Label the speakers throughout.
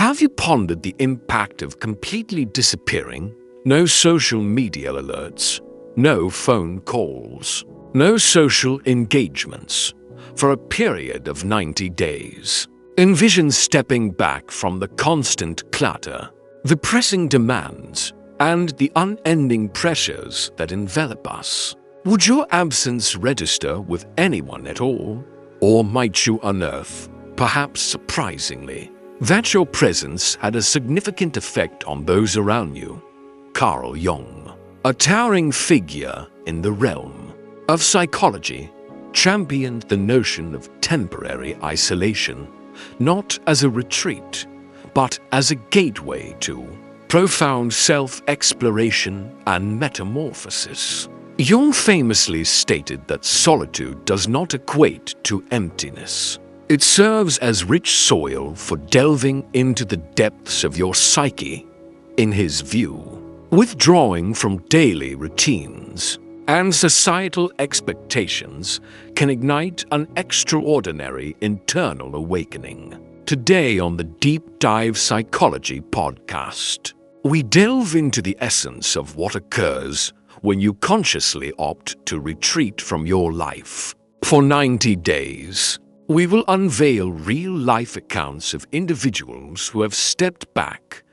Speaker 1: Have you pondered the impact of completely disappearing? No social media alerts, no phone calls, no social engagements for a period of 90 days. Envision stepping back from the constant clutter, the pressing demands, and the unending pressures that envelop us. Would your absence register with anyone at all? Or might you unearth, perhaps surprisingly, that your presence had a significant effect on those around you? Carl Jung, a towering figure in the realm of psychology, championed the notion of temporary isolation, not as a retreat, but as a gateway to profound self-exploration and metamorphosis. Jung famously stated that solitude does not equate to emptiness. It serves as rich soil for delving into the depths of your psyche. In his view, withdrawing from daily routines and societal expectations can ignite an extraordinary internal awakening. Today on the Deep Dive Psychology podcast, we delve into the essence of what occurs when you consciously opt to retreat from your life. For 90 days, we will unveil real-life accounts of individuals who have stepped back,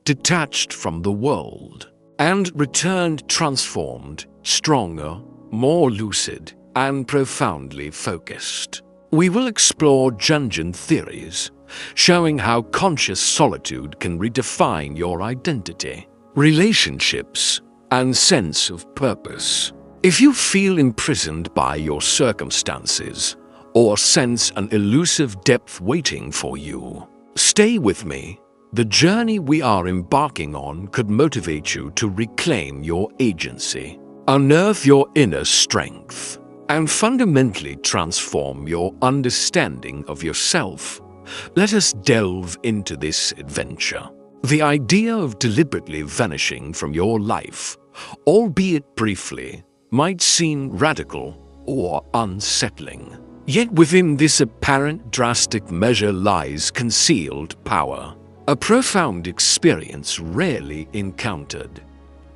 Speaker 1: detached from the world, and returned transformed, stronger, more lucid, and profoundly focused. We will explore Jungian theories, showing how conscious solitude can redefine your identity, relationships, and sense of purpose. If you feel imprisoned by your circumstances or sense an elusive depth waiting for you, stay with me. The journey we are embarking on could motivate you to reclaim your agency, unearth your inner strength, and fundamentally transform your understanding of yourself. Let us delve into this adventure. The idea of deliberately vanishing from your life, albeit briefly, might seem radical or unsettling. Yet within this apparent drastic measure lies concealed power, a profound experience rarely encountered.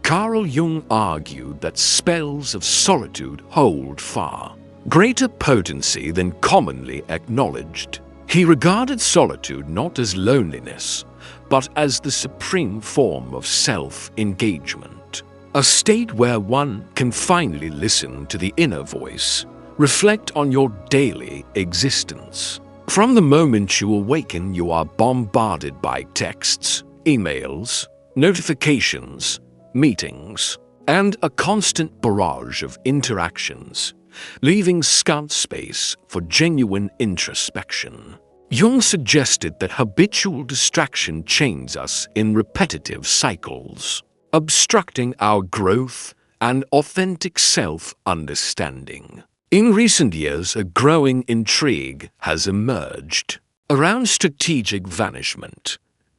Speaker 1: Carl Jung argued that spells of solitude hold far greater potency than commonly acknowledged. He regarded solitude not as loneliness, but as the supreme form of self-engagement, a state where one can finally listen to the inner voice, reflect on your daily existence. From the moment you awaken, you are bombarded by texts, emails, notifications, meetings, and a constant barrage of interactions, leaving scant space for genuine introspection. Jung suggested that habitual distraction chains us in repetitive cycles, obstructing our growth and authentic self-understanding. In recent years, a growing intrigue has emerged around strategic vanishment.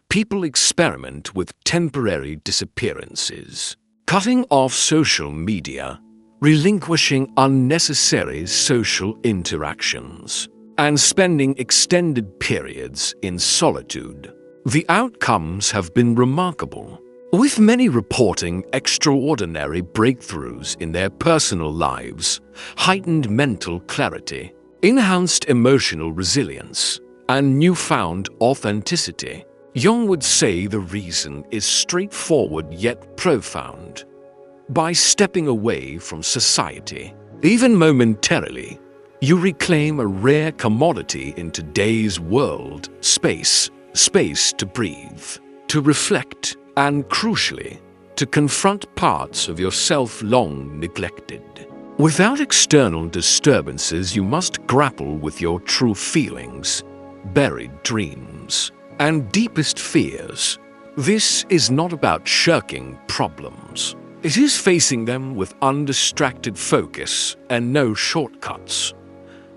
Speaker 1: People experiment with temporary disappearances, cutting off social media, relinquishing unnecessary social interactions, and spending extended periods in solitude. The outcomes have been remarkable, with many reporting extraordinary breakthroughs in their personal lives, heightened mental clarity, enhanced emotional resilience, and newfound authenticity. Jung would say the reason is straightforward yet profound. By stepping away from society, even momentarily, you reclaim a rare commodity in today's world: space to breathe, to reflect, and crucially, to confront parts of yourself long neglected. Without external disturbances, you must grapple with your true feelings, buried dreams, and deepest fears. This is not about shirking problems. It is facing them with undistracted focus and no shortcuts.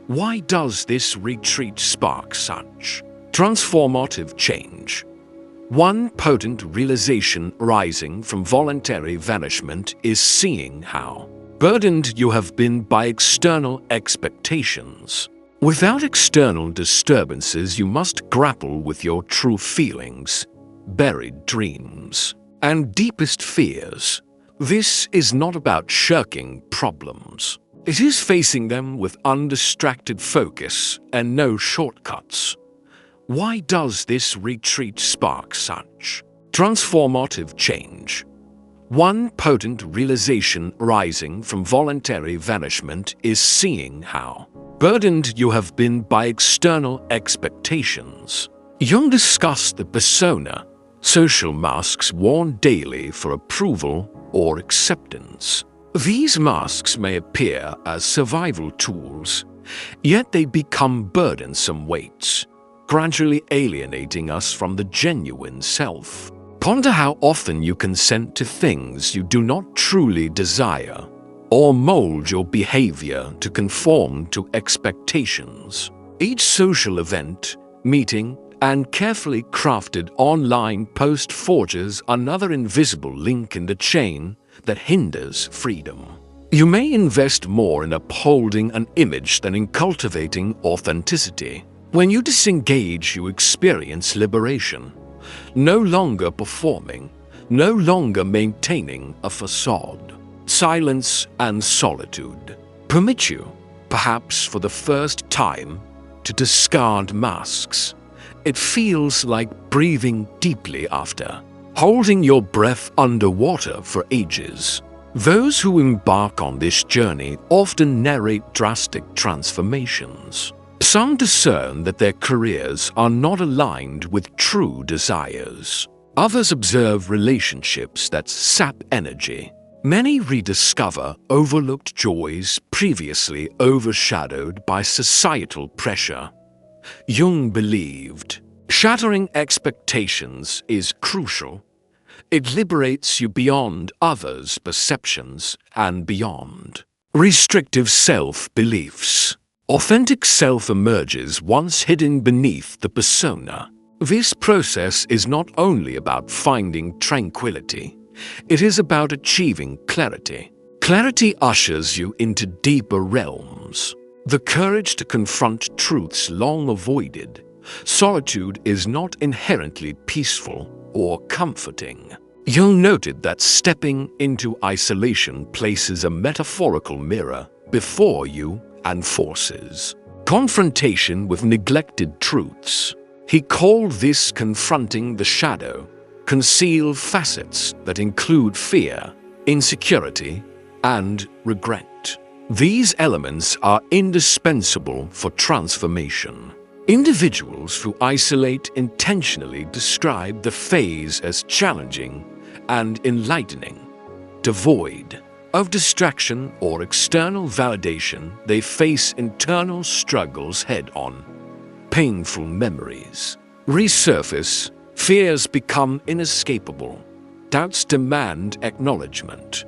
Speaker 1: Why does this retreat spark such transformative change? One potent realization arising from voluntary vanishment is seeing how burdened you have been by external expectations. Without external disturbances, you must grapple with your true feelings, buried dreams, and deepest fears. This is not about shirking problems. It is facing them with undistracted focus and no shortcuts. Why does this retreat spark such transformative change? One potent realization rising from voluntary vanishment is seeing how burdened you have been by external expectations. Jung discussed the persona, social masks worn daily for approval or acceptance. These masks may appear as survival tools, yet they become burdensome weights, gradually alienating us from the genuine self. Ponder how often you consent to things you do not truly desire, or mold your behavior to conform to expectations. Each social event, meeting, and carefully crafted online post forges another invisible link in the chain that hinders freedom. You may invest more in upholding an image than in cultivating authenticity. When you disengage, you experience liberation. No longer performing, no longer maintaining a facade. Silence and solitude permit you, perhaps for the first time, to discard masks. It feels like breathing deeply after holding your breath underwater for ages. Those who embark on this journey often narrate drastic transformations. Some discern that their careers are not aligned with true desires. Others observe relationships that sap energy. Many rediscover overlooked joys previously overshadowed by societal pressure. Jung believed shattering expectations is crucial. It liberates you beyond others' perceptions and beyond restrictive self-beliefs. Authentic self emerges once hidden beneath the persona. This process is not only about finding tranquility, it is about achieving clarity. Clarity ushers you into deeper realms. The courage to confront truths long avoided. Solitude is not inherently peaceful or comforting. Jung noted that stepping into isolation places a metaphorical mirror before you and forces confrontation with neglected truths. He called this confronting the shadow, concealed facets that include fear, insecurity, and regret. These elements are indispensable for transformation. Individuals who isolate intentionally describe the phase as challenging and enlightening. Devoid of distraction or external validation, they face internal struggles head-on. Painful memories resurface, fears become inescapable, doubts demand acknowledgement,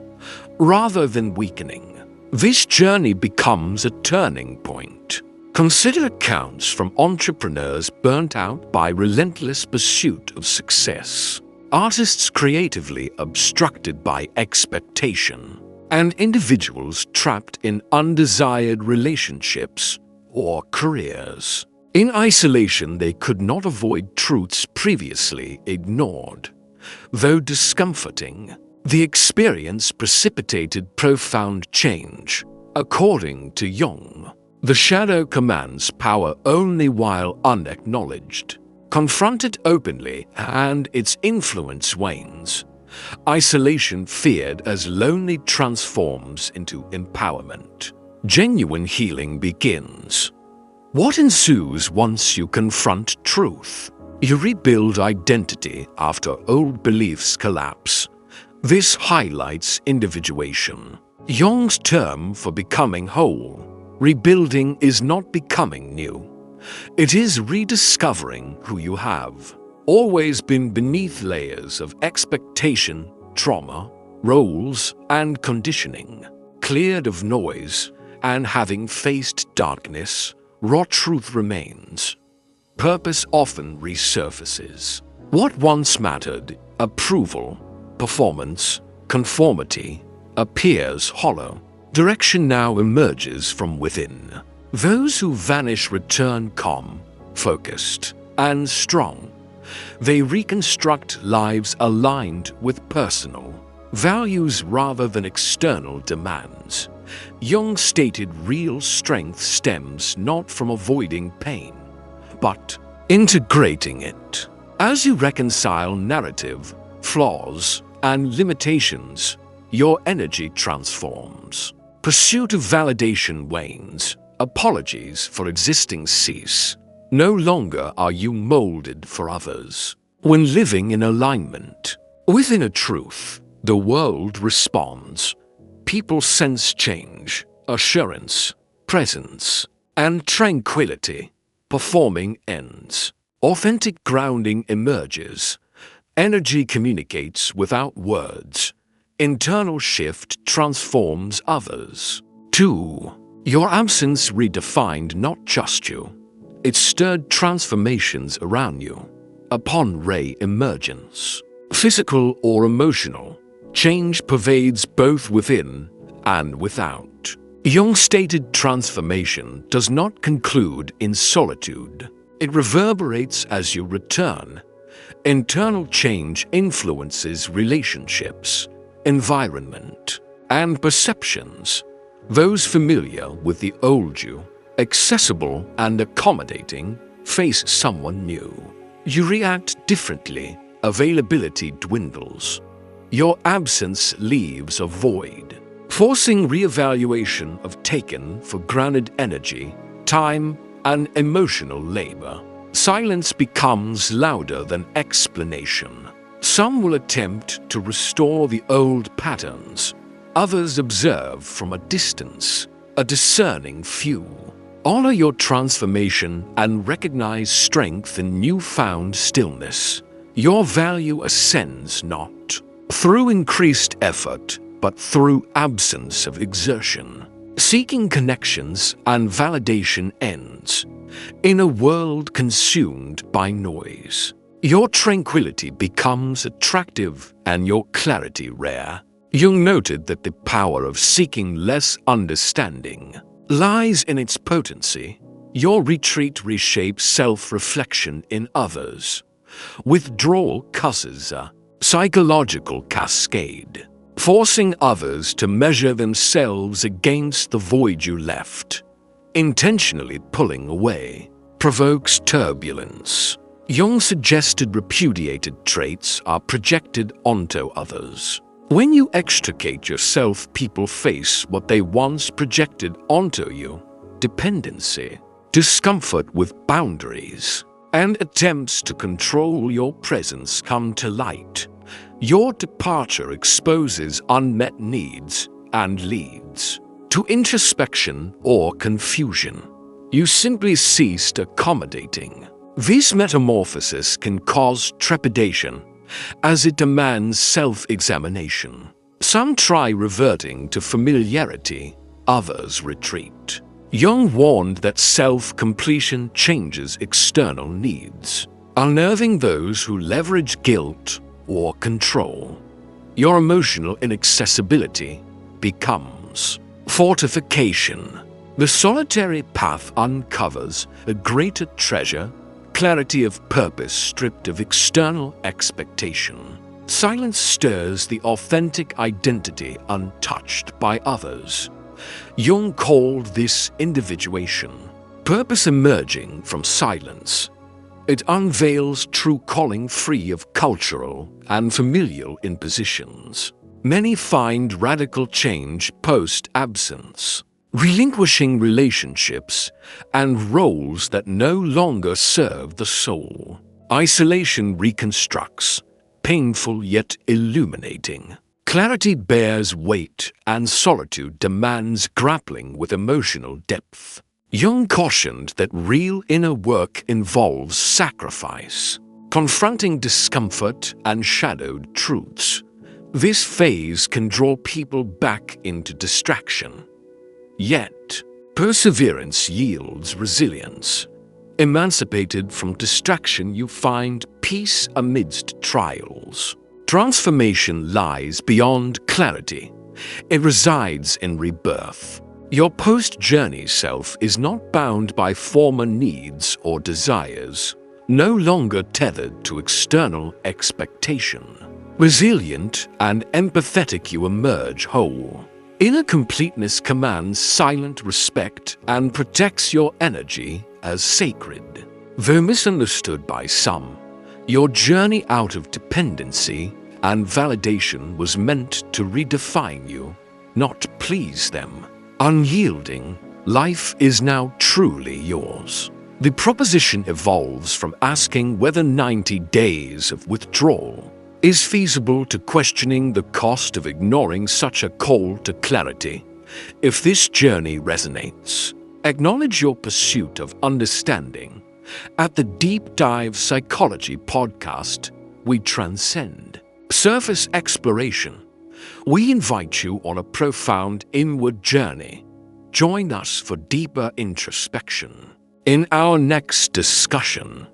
Speaker 1: rather than weakening. This journey becomes a turning point. Consider accounts from entrepreneurs burnt out by relentless pursuit of success, artists creatively obstructed by expectation, and individuals trapped in undesired relationships or careers. In isolation, they could not avoid truths previously ignored. Though discomforting, the experience precipitated profound change. According to Jung, the shadow commands power only while unacknowledged. Confronted openly, and its influence wanes. Isolation feared as lonely transforms into empowerment. Genuine healing begins. What ensues once you confront truth? You rebuild identity after old beliefs collapse. This highlights individuation. Jung's term for becoming whole. Rebuilding is not becoming new. It is rediscovering who you have always been beneath layers of expectation, trauma, roles, and conditioning. Cleared of noise, and having faced darkness, raw truth remains. Purpose often resurfaces. What once mattered, approval, performance, conformity, appears hollow. Direction now emerges from within. Those who vanish return calm, focused, and strong. They reconstruct lives aligned with personal values rather than external demands. Jung stated real strength stems not from avoiding pain, but integrating it. As you reconcile narrative, flaws, and limitations, your energy transforms. Pursuit of validation wanes. Apologies for existing cease. No longer are you molded for others. When living in alignment with inner truth, the world responds. People sense change, assurance, presence, and tranquility. Performing ends. Authentic grounding emerges. Energy communicates without words. Internal shift transforms others. 2. Your absence redefined not just you. It stirred transformations around you. Upon re-emergence, physical or emotional, change pervades both within and without. Jung stated transformation does not conclude in solitude. It reverberates as you return. Internal change influences relationships, environment, and perceptions. Those familiar with the old you, accessible and accommodating, face someone new. You react differently. Availability dwindles. Your absence leaves a void, forcing reevaluation of taken for granted energy, time, and emotional labor. Silence becomes louder than explanation. Some will attempt to restore the old patterns. Others observe from a distance, a discerning few. Honor your transformation and recognize strength in newfound stillness. Your value ascends not through increased effort, but through absence of exertion. Seeking connections and validation ends. In a world consumed by noise, your tranquility becomes attractive and your clarity rare. Jung noted that the power of seeking less understanding lies in its potency. Your retreat reshapes self-reflection in others. Withdrawal causes a psychological cascade, forcing others to measure themselves against the void you left. Intentionally pulling away provokes turbulence. Jung suggested repudiated traits are projected onto others. When you extricate yourself, people face what they once projected onto you: dependency, discomfort with boundaries, and attempts to control your presence come to light. Your departure exposes unmet needs and leads to introspection or confusion. You simply ceased accommodating. This metamorphosis can cause trepidation, as it demands self-examination. Some try reverting to familiarity, others retreat. Jung warned that self-completion changes external needs, unnerving those who leverage guilt or control. Your emotional inaccessibility becomes fortification. The solitary path uncovers a greater treasure, clarity of purpose stripped of external expectation. Silence stirs the authentic identity untouched by others. Jung called this individuation, purpose emerging from silence. It unveils true calling free of cultural and familial impositions. Many find radical change post-absence, relinquishing relationships and roles that no longer serve the soul. Isolation reconstructs, painful yet illuminating. Clarity bears weight and solitude demands grappling with emotional depth. Jung cautioned that real inner work involves sacrifice, confronting discomfort and shadowed truths. This phase can draw people back into distraction. Yet, perseverance yields resilience. Emancipated from distraction, you find peace amidst trials. Transformation lies beyond clarity. It resides in rebirth. Your post-journey self is not bound by former needs or desires, no longer tethered to external expectation. Resilient and empathetic, you emerge whole. Inner completeness commands silent respect and protects your energy as sacred. Though misunderstood by some, your journey out of dependency and validation was meant to redefine you, not please them. Unyielding, life is now truly yours. The proposition evolves from asking whether 90 days of withdrawal is feasible to questioning the cost of ignoring such a call to clarity. If this journey resonates, acknowledge your pursuit of understanding. At the Deep Dive Psychology podcast, we transcend surface exploration. We invite you on a profound inward journey. Join us for deeper introspection. In our next discussion,